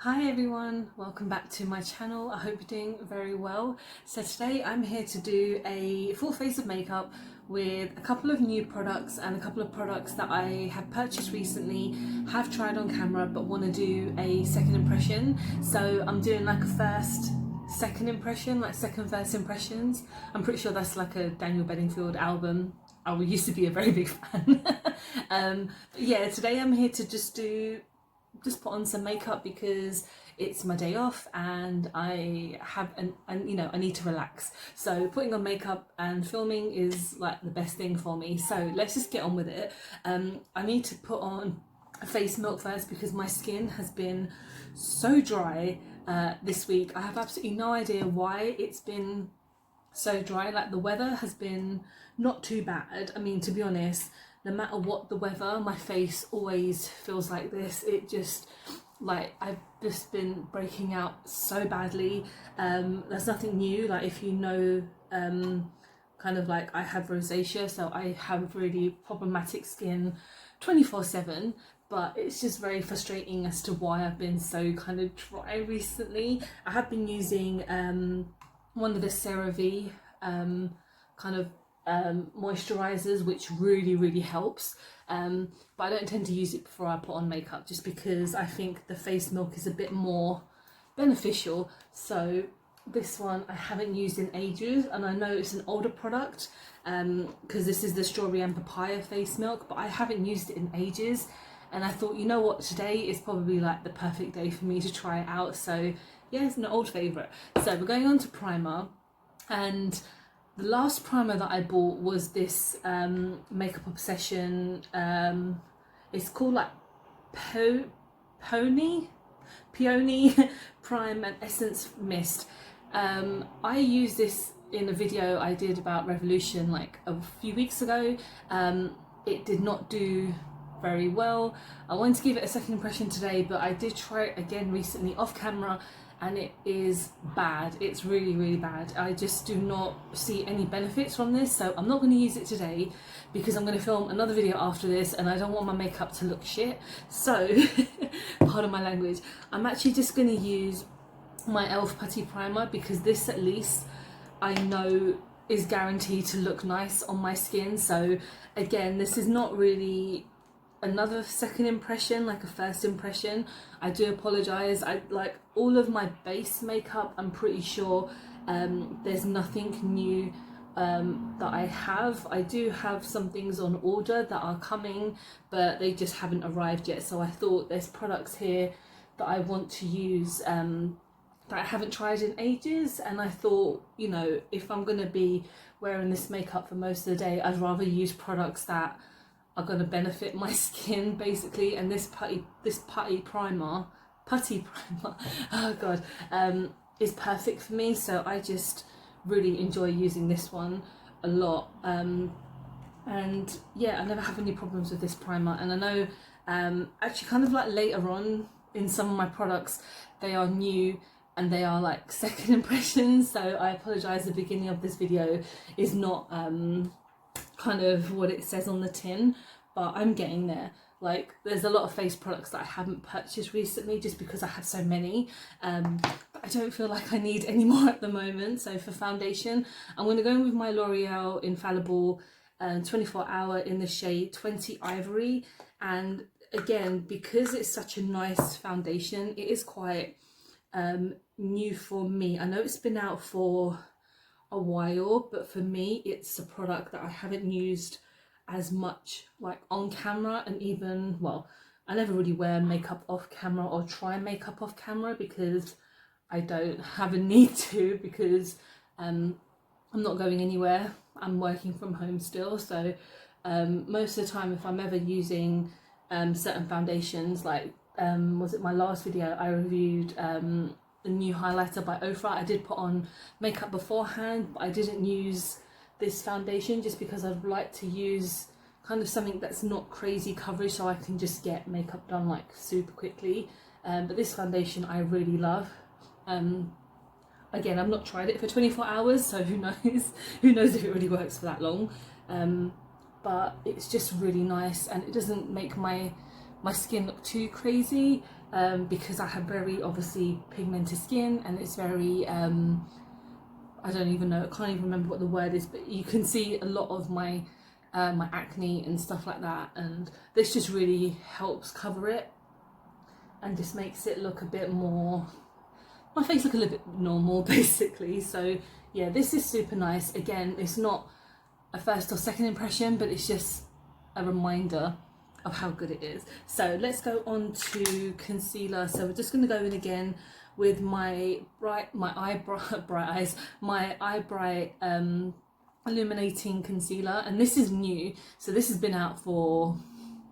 Hi everyone, welcome back to my channel. I hope you're doing very well. So today I'm here to do a full face of makeup with a couple of new products and a couple of products that I have purchased recently, have tried on camera but want to do a second impression. So I'm doing like a first, second impression, like second, first impressions. I'm pretty sure that's like a Daniel Bedingfield album. I used to be a very big fan. But yeah, today I'm here to just put on some makeup because it's my day off and I have I need to relax. So putting on makeup and filming is like the best thing for me. So let's just get on with it. I need to put on a face milk first because my skin has been so dry this week. I have absolutely no idea why it's been so dry. Like the weather has been not too bad. I mean, to be honest, no matter what the weather, my face always feels like this. It just, like, I've just been breaking out so badly. There's nothing new. Like, if you know, kind of like I have rosacea, so I have really problematic skin 24/7. But it's just very frustrating as to why I've been so kind of dry recently. I have been using one of the CeraVe kind of moisturizers, which really helps, but I don't tend to use it before I put on makeup just because I think the face milk is a bit more beneficial. So this one I haven't used in ages, and I know it's an older product because this is the strawberry and papaya face milk, but I haven't used it in ages, and I thought, you know what, today is probably like the perfect day for me to try it out. So yeah, it's an old favorite. So we're going on to primer, and the last primer that I bought was this Makeup Obsession, it's called like Peony Prime and Essence Mist. I used this in a video I did about Revolution like a few weeks ago. It did not do very well. I wanted to give it a second impression today, but I did try it again recently off camera, and it is bad. It's really bad. I just do not see any benefits from this, so I'm not going to use it today because I'm going to film another video after this and I don't want my makeup to look shit. So pardon my language, I'm actually just going to use my e.l.f. Putty Primer because this at least I know is guaranteed to look nice on my skin. So again, this is not really another second impression, like a first impression. I do apologize. I like all of my base makeup, I'm pretty sure there's nothing new that I have. I do have some things on order that are coming, but they just haven't arrived yet. So I thought there's products here that I want to use that I haven't tried in ages, and I thought, you know, if I'm gonna be wearing this makeup for most of the day, I'd rather use products that are going to benefit my skin basically. And this putty primer, oh god, is perfect for me. So I just really enjoy using this one a lot, and yeah, I never have any problems with this primer. And I know actually kind of like later on in some of my products they are new and they are like second impressions, so I apologize, the beginning of this video is not kind of what it says on the tin, but I'm getting there. Like, there's a lot of face products that I haven't purchased recently just because I have so many, but I don't feel like I need any more at the moment. So for foundation, I'm going to go in with my L'Oreal Infallible 24 Hour in the shade 20 Ivory. And again, because it's such a nice foundation, it is quite new for me. I know it's been out for a while, but for me it's a product that I haven't used as much like on camera, and even, well, I never really wear makeup off camera or try makeup off camera because I don't have a need to, because I'm not going anywhere, I'm working from home still. So most of the time if I'm ever using certain foundations, like was it my last video I reviewed the new highlighter by Ofra. I did put on makeup beforehand, but I didn't use this foundation just because I'd like to use kind of something that's not crazy coverage, so I can just get makeup done like super quickly. But this foundation I really love. Again, I've not tried it for 24 hours, so who knows if it really works for that long. But it's just really nice, and it doesn't make my skin look too crazy. because I have very obviously pigmented skin, and it's very I don't even know, I can't even remember what the word is, but you can see a lot of my my acne and stuff like that, and this just really helps cover it and just makes it look a bit more, my face look a little bit normal basically. So yeah, this is super nice. Again, it's not a first or second impression, but it's just a reminder of how good it is. So let's go on to concealer. So we're just going to go in again with my eye bright illuminating concealer, and this is new, so this has been out for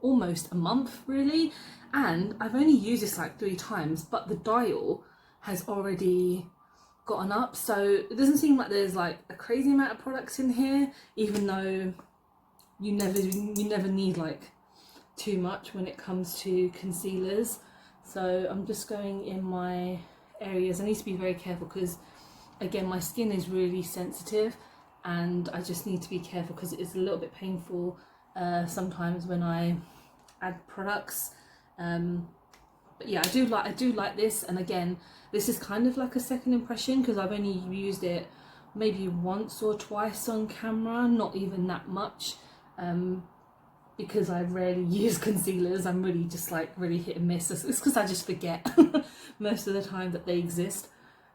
almost a month really, and I've only used this like 3 times, but the dial has already gotten up, so it doesn't seem like there's like a crazy amount of products in here, even though you never need like too much when it comes to concealers. So I'm just going in my areas. I need to be very careful because again, my skin is really sensitive, and I just need to be careful because it is a little bit painful sometimes when I add products. But yeah, I do like this, and again, this is kind of like a second impression because I've only used it maybe once or twice on camera, not even that much, because I rarely use concealers. I'm really just like really hit and miss. It's because I just forget most of the time that they exist,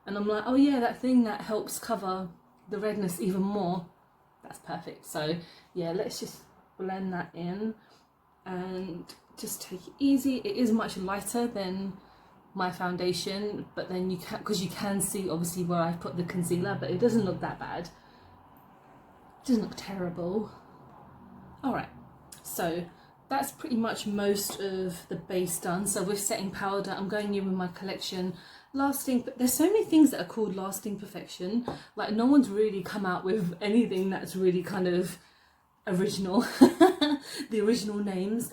and I'm like, oh yeah, that thing that helps cover the redness even more, that's perfect. So yeah, let's just blend that in and just take it easy. It is much lighter than my foundation, but then you can, because you can see obviously where I've put the concealer, but it doesn't look that bad. It doesn't look terrible. Alright, so that's pretty much most of the base done. So with setting powder, I'm going in with my collection lasting, but there's so many things that are called lasting perfection, like no one's really come out with anything that's really kind of original. The original names.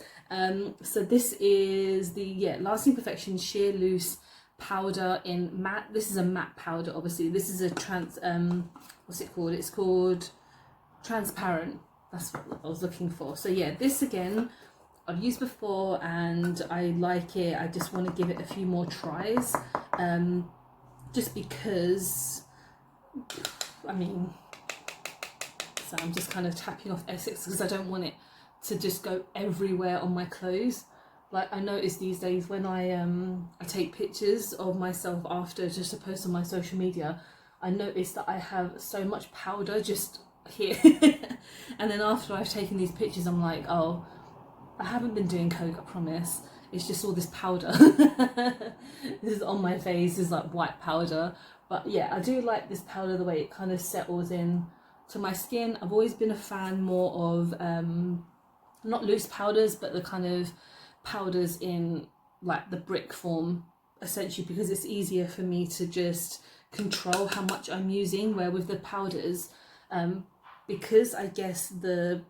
So this is the lasting perfection sheer loose powder in matte. This is a matte powder, obviously. This is a what's it called? It's called transparent. That's what I was looking for. So yeah, this again I've used before and I like it. I just want to give it a few more tries, just because, I mean, so I'm just kind of tapping off Essex because I don't want it to just go everywhere on my clothes. Like I notice these days when I take pictures of myself after just to post on my social media, I notice that I have so much powder just here. And then after I've taken these pictures, I'm like, oh, I haven't been doing coke, I promise. It's just all this powder. This is on my face, this is like white powder. But yeah, I do like this powder, the way it kind of settles in to my skin. I've always been a fan more of not loose powders, but the kind of powders in like the brick form, essentially, because it's easier for me to just control how much I'm using, where with the powders, because I guess the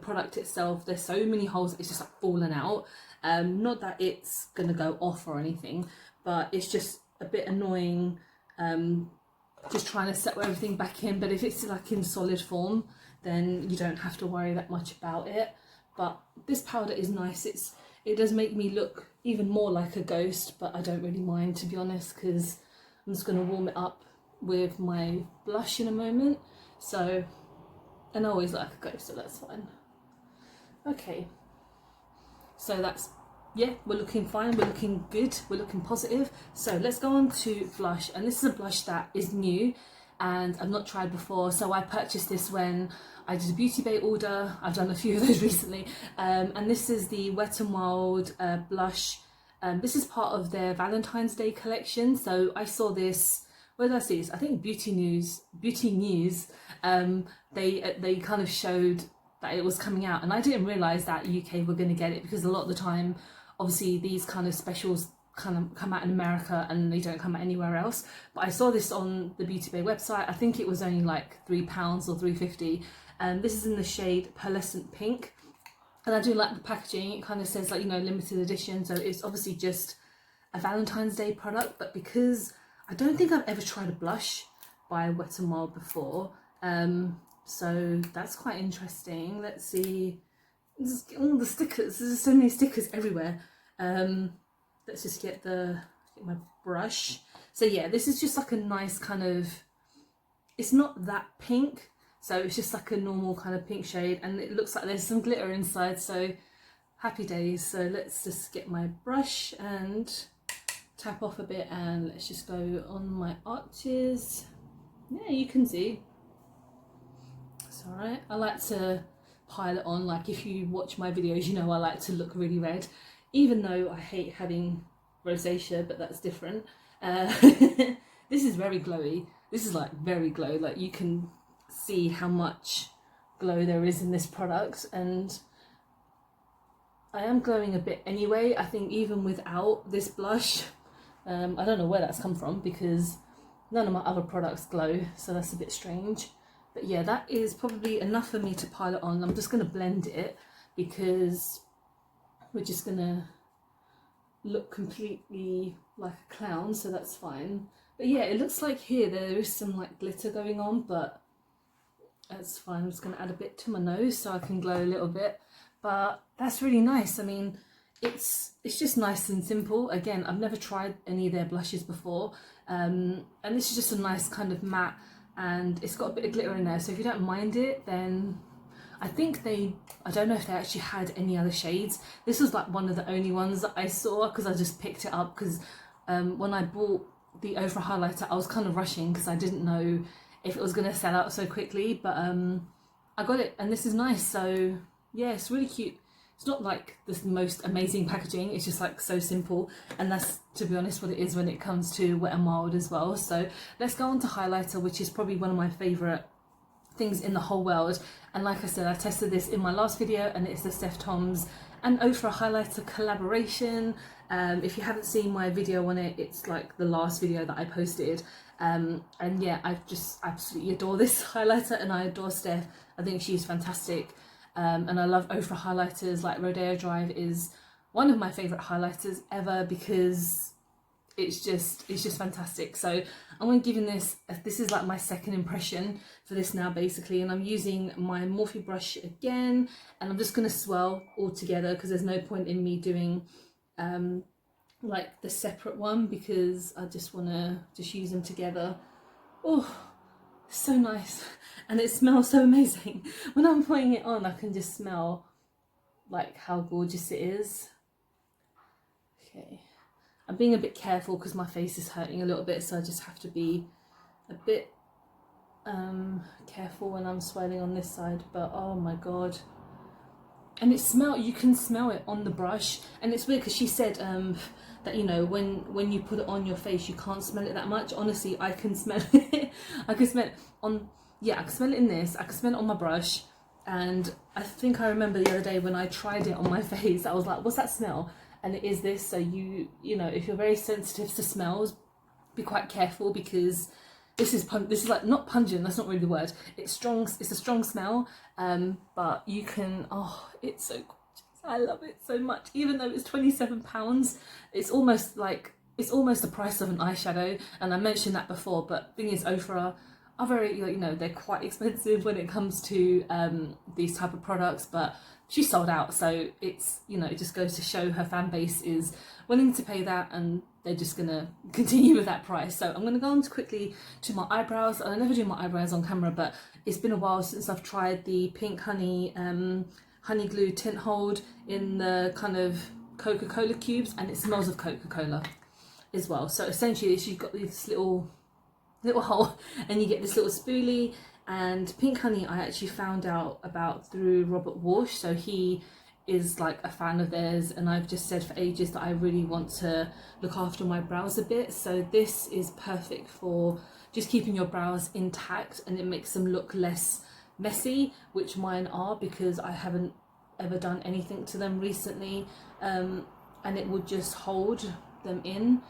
product itself, there's so many holes, it's just like falling out. Not that it's gonna go off or anything, but it's just a bit annoying, just trying to settle everything back in. But if it's like in solid form, then you don't have to worry that much about it. But this powder is nice. It does make me look even more like a ghost, but I don't really mind, to be honest, because I'm just going to warm it up with my blush in a moment. So, and I always like a ghost, so that's fine. Okay, so that's, yeah, we're looking fine, we're looking good, we're looking positive. So let's go on to blush, and this is a blush that is new and I've not tried before. So I purchased this when I did a Beauty Bay order. I've done a few of those recently, and this is the Wet n Wild blush. This is part of their Valentine's Day collection. So I saw this, where did I see this? I think Beauty News. They kind of showed that it was coming out, and I didn't realise that UK were going to get it, because a lot of the time, obviously, these kind of specials kind of come out in America and they don't come out anywhere else. But I saw this on the Beauty Bay website. I think it was only like £3 or £3.50. This is in the shade Pearlescent Pink, and I do like the packaging. It kind of says, like, you know, limited edition, so it's obviously just a Valentine's Day product. But because I don't think I've ever tried a blush by Wet n Wild before, so that's quite interesting. Let's see, all the stickers, there's so many stickers everywhere. let's just get my brush. So yeah, this is just like a nice kind of, it's not that pink, so it's just like a normal kind of pink shade, and it looks like there's some glitter inside, so happy days. So let's just get my brush and tap off a bit, and let's just go on my arches. Yeah, you can see it's all right. I like to pile it on, like if you watch my videos you know I like to look really red, even though I hate having rosacea, but that's different. This is very glowy. This is like very glow, like you can see how much glow there is in this product, and I am glowing a bit anyway, I think, even without this blush. I don't know where that's come from because none of my other products glow, so that's a bit strange. But yeah, that is probably enough for me to pile it on. I'm just going to blend it because we're just going to look completely like a clown, so that's fine. But yeah, it looks like here there is some like glitter going on, but that's fine. I'm just going to add a bit to my nose so I can glow a little bit. But that's really nice. I mean, it's just nice and simple. Again, I've never tried any of their blushes before, and this is just a nice kind of matte, and it's got a bit of glitter in there, so if you don't mind it, then I think I don't know if they actually had any other shades. This was like one of the only ones that I saw because I just picked it up because when I bought the Ofra highlighter I was kind of rushing because I didn't know if it was going to sell out so quickly, but I got it, and this is nice. So yeah, it's really cute. It's not like the most amazing packaging, it's just like so simple, and that's, to be honest, what it is when it comes to Wet n Wild as well. So let's go on to highlighter, which is probably one of my favourite things in the whole world. And like I said, I tested this in my last video, and it's the Steph Toms and Ofra highlighter collaboration. If you haven't seen my video on it, it's like the last video that I posted. And yeah, I just absolutely adore this highlighter, and I adore Steph. I think she's fantastic. And I love Ofra highlighters. Like Rodeo Drive is one of my favourite highlighters ever because it's just fantastic. So I'm going to give this is like my second impression for this now basically, and I'm using my Morphe brush again, and I'm just going to swirl all together because there's no point in me doing like the separate one because I just want to just use them together. Oh, so nice, and it smells so amazing. When I'm putting it on I can just smell like how gorgeous it is. Okay, I'm being a bit careful because my face is hurting a little bit, so I just have to be a bit careful when I'm swirling on this side. But oh my god, and you can smell it on the brush, and it's weird because she said that, you know, when you put it on your face you can't smell it that much. Honestly, I can smell it. I can smell it on, yeah, I can smell it in this, I can smell it on my brush, and I think I remember the other day when I tried it on my face I was like, what's that smell? And it is this. So you know, if you're very sensitive to smells, be quite careful because this is like not pungent, that's not really the word, it's strong, it's a strong smell, but you can, oh, it's so gorgeous. I love it so much. Even though it's £27, it's almost the price of an eyeshadow, and I mentioned that before, but thing is, Ofra are very, you know, they're quite expensive when it comes to these type of products, but she sold out, so it's, you know, it just goes to show her fan base is willing to pay that, and they're just gonna continue with that price. So I'm gonna go on quickly to my eyebrows. I never do my eyebrows on camera, but it's been a while since I've tried the Pink Honey honey glue tint hold in the kind of Coca-Cola cubes, and it smells of Coca-Cola as well. So essentially you've got this little hole and you get this little spoolie. And Pink Honey I actually found out about through Robert Walsh, so he is like a fan of theirs, and I've just said for ages that I really want to look after my brows a bit. So this is perfect for just keeping your brows intact, and it makes them look less messy, which mine are because I haven't ever done anything to them recently, and it would just hold them in.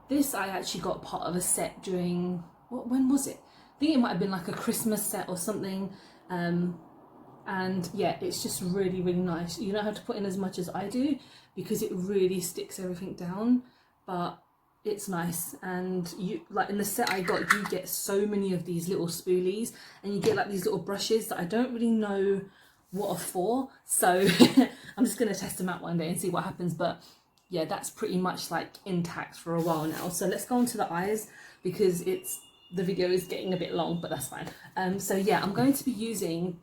This I actually got part of a set during, when was it? I think it might have been like a Christmas set or something, and yeah, it's just really, really nice. You don't have to put in as much as I do because it really sticks everything down, but it's nice. And you, like in the set I got, you get so many of these little spoolies, and you get like these little brushes that I don't really know what are for, so I'm just going to test them out one day and see what happens. But yeah, that's pretty much like intact for a while now. So let's go on to the eyes, because the video is getting a bit long, but that's fine. So yeah, I'm going to be using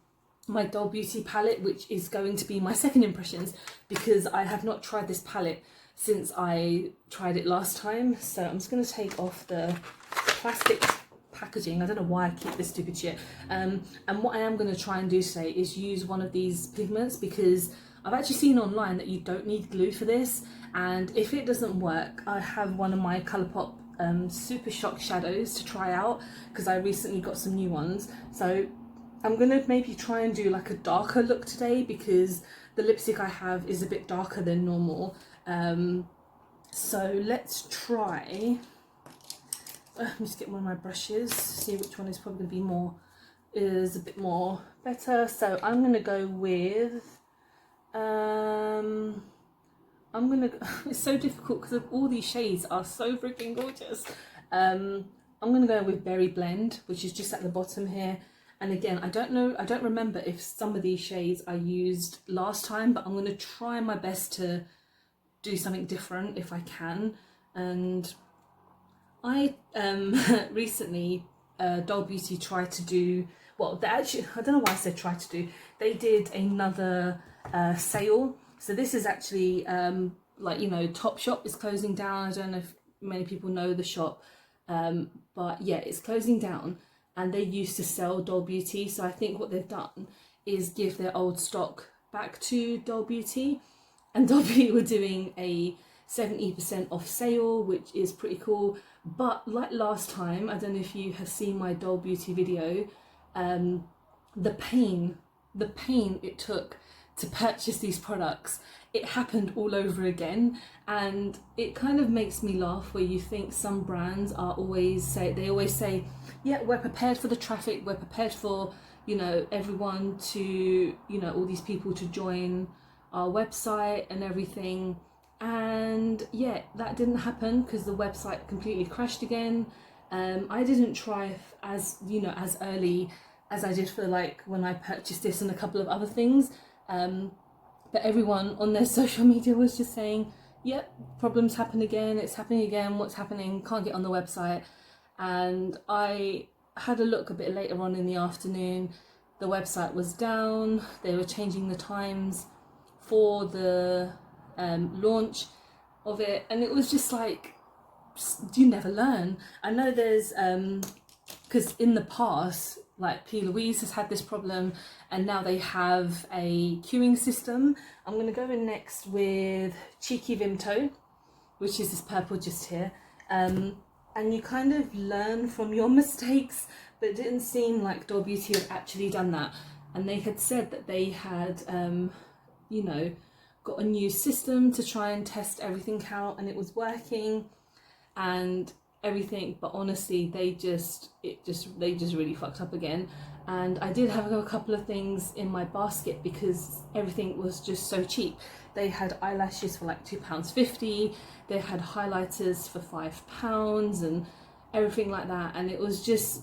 my Doll Beauty palette, which is going to be my second impressions, because I have not tried this palette since I tried it last time. So I'm just going to take off the plastic packaging. I don't know why I keep this stupid shit. And what I am going to try and do today is use one of these pigments, because I've actually seen online that you don't need glue for this, and if it doesn't work, I have one of my Colourpop Super Shock shadows to try out, because I recently got some new ones. So I'm gonna maybe try and do like a darker look today, because the lipstick I have is a bit darker than normal. So let's try. Let me just get one of my brushes, see which one is probably gonna be a bit more better. So I'm gonna go with it's so difficult because all these shades are so freaking gorgeous. I'm gonna go with Berry Blend, which is just at the bottom here. And again, I don't remember if some of these shades I used last time, but I'm gonna try my best to do something different if I can. And I recently Doll Beauty tried to do, well, they actually, I don't know why I said try to do, they did another sale. So this is actually like, you know, Topshop is closing down. I don't know if many people know the shop, but yeah, it's closing down, and they used to sell Doll Beauty. So I think what they've done is give their old stock back to Doll Beauty, and Doll Beauty were doing a 70% off sale, which is pretty cool. But like last time, I don't know if you have seen my Doll Beauty video, the pain it took to purchase these products, it happened all over again. And it kind of makes me laugh, where you think some brands are always say, yeah, we're prepared for the traffic, we're prepared for, you know, everyone to, you know, all these people to join our website and everything. And yeah, that didn't happen, because the website completely crashed again. I didn't try as early as I did for like when I purchased this and a couple of other things, but everyone on their social media was just saying, yep, problems happen again, it's happening again, what's happening, can't get on the website. And I had a look a bit later on in the afternoon, the website was down, they were changing the times for the launch of it, and it was just like, you never learn. I know there's because in the past, like P. Louise has had this problem, and now they have a queuing system. I'm going to go in next with Cheeky Vimto, which is this purple just here, and you kind of learn from your mistakes, but it didn't seem like Doll Beauty had actually done that. And they had said that they had you know, got a new system to try and test everything out, and it was working and everything, but honestly they just really fucked up again. And I did have a couple of things in my basket, because everything was just so cheap. They had eyelashes for like £2.50, they had highlighters for £5 and everything like that, and it just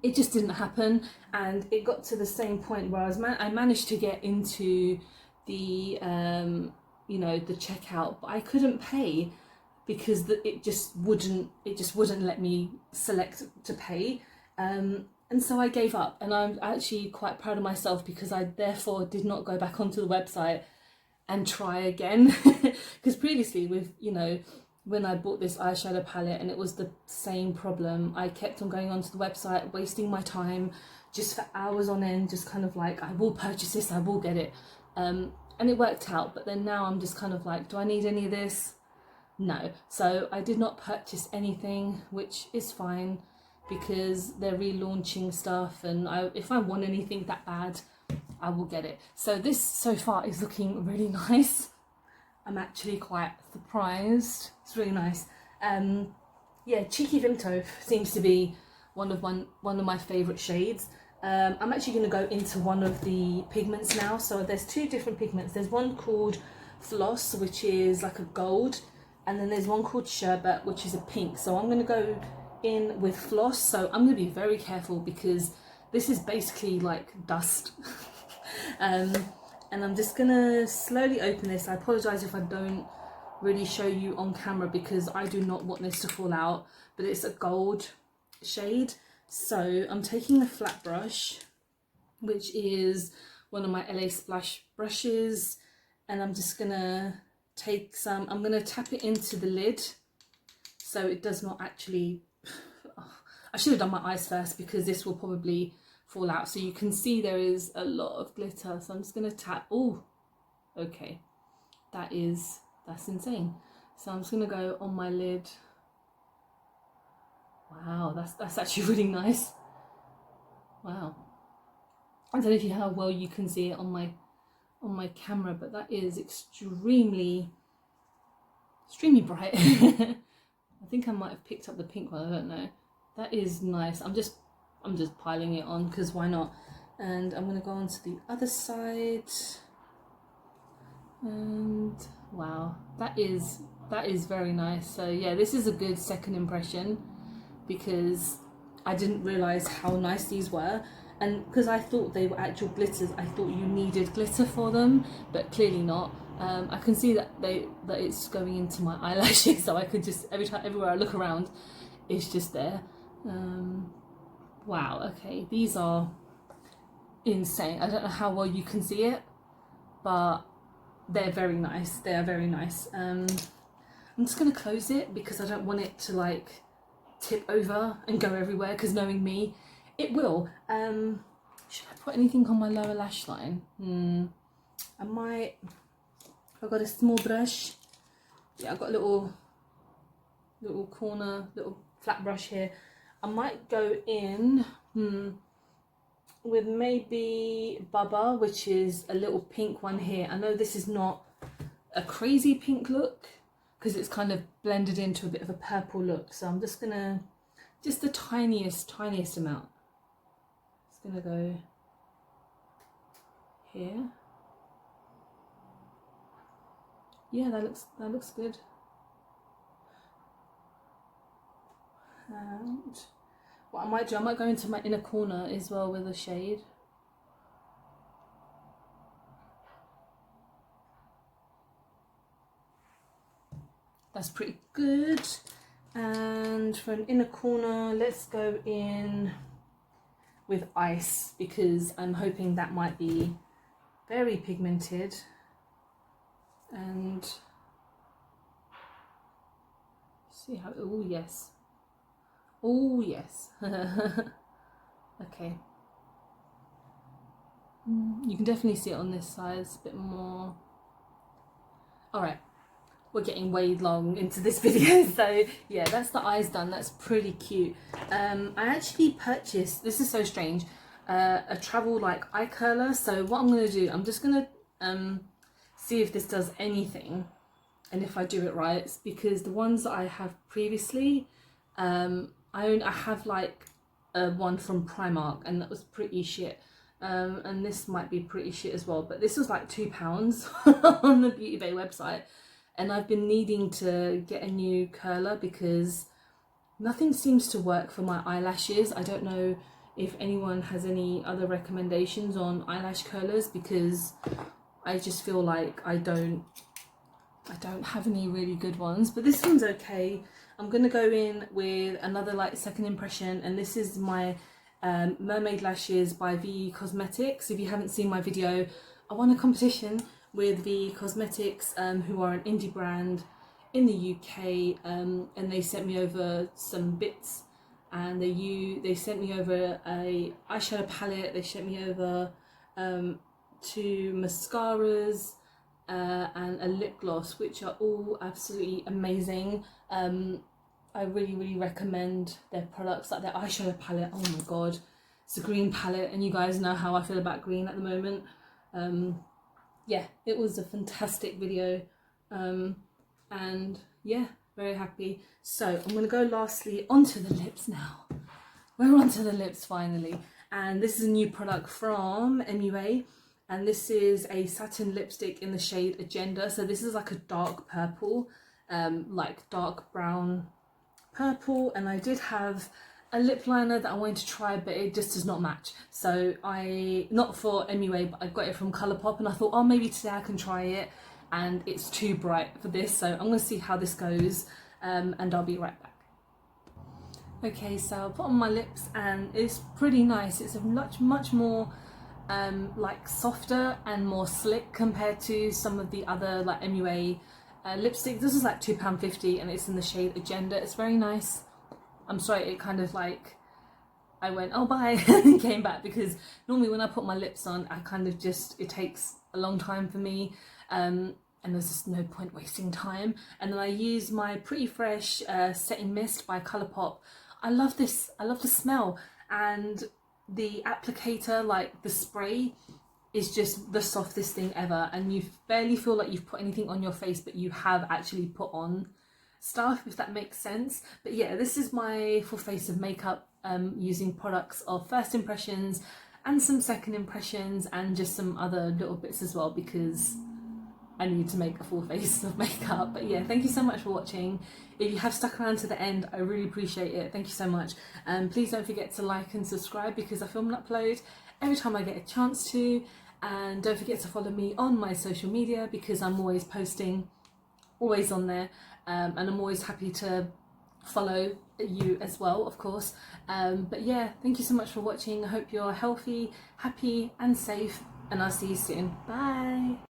didn't happen. And it got to the same point where I managed to get into the you know, the checkout, but I couldn't pay, because it just wouldn't let me select to pay, and so I gave up. And I'm actually quite proud of myself, because I therefore did not go back onto the website and try again, because previously, with, you know, when I bought this eyeshadow palette and it was the same problem, I kept on going onto the website, wasting my time just for hours on end, just kind of like, I will purchase this, I will get it, and it worked out. But then now I'm just kind of like, do I need any of this? No. So I did not purchase anything, which is fine, because they're relaunching stuff, and if I want anything that bad, I will get it. So this so far is looking really nice. I'm actually quite surprised. It's really nice. Yeah, Cheeky Vimto seems to be one of my favourite shades. I'm actually going to go into one of the pigments now. So there's two different pigments. There's one called Floss, which is like a gold, and then there's one called Sherbet, which is a pink. So I'm going to go in with Floss. So I'm going to be very careful, because this is basically like dust. And I'm just going to slowly open this. I apologise if I don't really show you on camera because I do not want this to fall out, but it's a gold shade. So I'm taking a flat brush, which is one of my LA Splash brushes, and I'm just gonna take some, I'm gonna tap it into the lid so it does not actually, I should have done my eyes first because this will probably fall out. So you can see there is a lot of glitter, so I'm just gonna tap. Oh, okay, that's insane. So I'm just gonna go on my lid. Wow, that's actually really nice. Wow, I don't know if you how well you can see it on my camera, but that is extremely bright. I think I might have picked up the pink one, I don't know. That is nice. I'm just piling it on because why not? And I'm gonna go on to the other side. And wow, that is very nice. So yeah, this is a good second impression because I didn't realise how nice these were, and because I thought they were actual glitters, I thought you needed glitter for them, but clearly not. I can see that it's going into my eyelashes, so I could just everywhere I look around, it's just there. Wow, okay, these are insane. I don't know how well you can see it, but they're very nice. They are very nice. I'm just gonna close it because I don't want it to like tip over and go everywhere, because knowing me, it will. Should I put anything on my lower lash line? I might. I've got a small brush. Yeah, I've got a little corner, little flat brush here. I might go in with maybe Bubba, which is a little pink one here. I know this is not a crazy pink look because it's kind of blended into a bit of a purple look. So I'm just gonna, just the tiniest amount. Just gonna go here. Yeah, that looks good. And what I might do, I might go into my inner corner as well with a shade. That's pretty good. And for an inner corner, let's go in with Ice because I'm hoping that might be very pigmented. And see how, oh yes, okay, you can definitely see it on this side, it's a bit more. All right, we're getting way long into this video, so yeah, that's the eyes done. That's pretty cute. I actually purchased, this is so strange, a travel like eye curler. So what I'm gonna do, I'm just gonna see if this does anything, and if I do it right. It's because the ones that I have previously, I have like one from Primark, and that was pretty shit, and this might be pretty shit as well, but this was like £2 on the Beauty Bay website, and I've been needing to get a new curler because nothing seems to work for my eyelashes. I don't know if anyone has any other recommendations on eyelash curlers because I just feel like I don't have any really good ones, but this one's okay. I'm gonna go in with another like second impression, and this is my Mermaid Lashes by VE Cosmetics. If you haven't seen my video, I won a competition with VE Cosmetics, who are an indie brand in the UK, and they sent me over some bits, and they sent me over a eyeshadow palette, they sent me over 2 mascaras and a lip gloss, which are all absolutely amazing. I really recommend their products, like their eyeshadow palette. Oh my god, it's a green palette, and you guys know how I feel about green at the moment. Yeah, it was a fantastic video, and yeah, very happy. So I'm gonna go lastly onto the lips now. We're onto the lips finally, and this is a new product from MUA, and this is a satin lipstick in the shade Agenda. So this is like a dark purple, like dark brown purple, and I did have a lip liner that I wanted to try, but it just does not match. So not for MUA, but I got it from Colourpop, and I thought, oh, maybe today I can try it, and it's too bright for this, so I'm going to see how this goes, and I'll be right back. Okay, so I'll put on my lips and it's pretty nice. It's a much more like softer and more slick compared to some of the other like MUA lipsticks. This is like £2.50 and it's in the shade Agenda. It's very nice. I'm sorry, it kind of like, I went, oh bye, and came back, because normally when I put my lips on, I kind of just, it takes a long time for me, and there's just no point wasting time. And then I use my Pretty Fresh Setting Mist by Colourpop. I love this, I love the smell, and the applicator, like the spray, is just the softest thing ever, and you barely feel like you've put anything on your face, but you have actually put on stuff, if that makes sense. But yeah, this is my full face of makeup, using products of first impressions and some second impressions and just some other little bits as well, because I need to make a full face of makeup. But yeah, thank you so much for watching. If you have stuck around to the end, I really appreciate it. Thank you so much. Please don't forget to like and subscribe, because I film and upload every time I get a chance to. And don't forget to follow me on my social media, because I'm always posting, always on there, and I'm always happy to follow you as well, of course. But yeah, thank you so much for watching. I hope you're healthy, happy and safe, and I'll see you soon. Bye.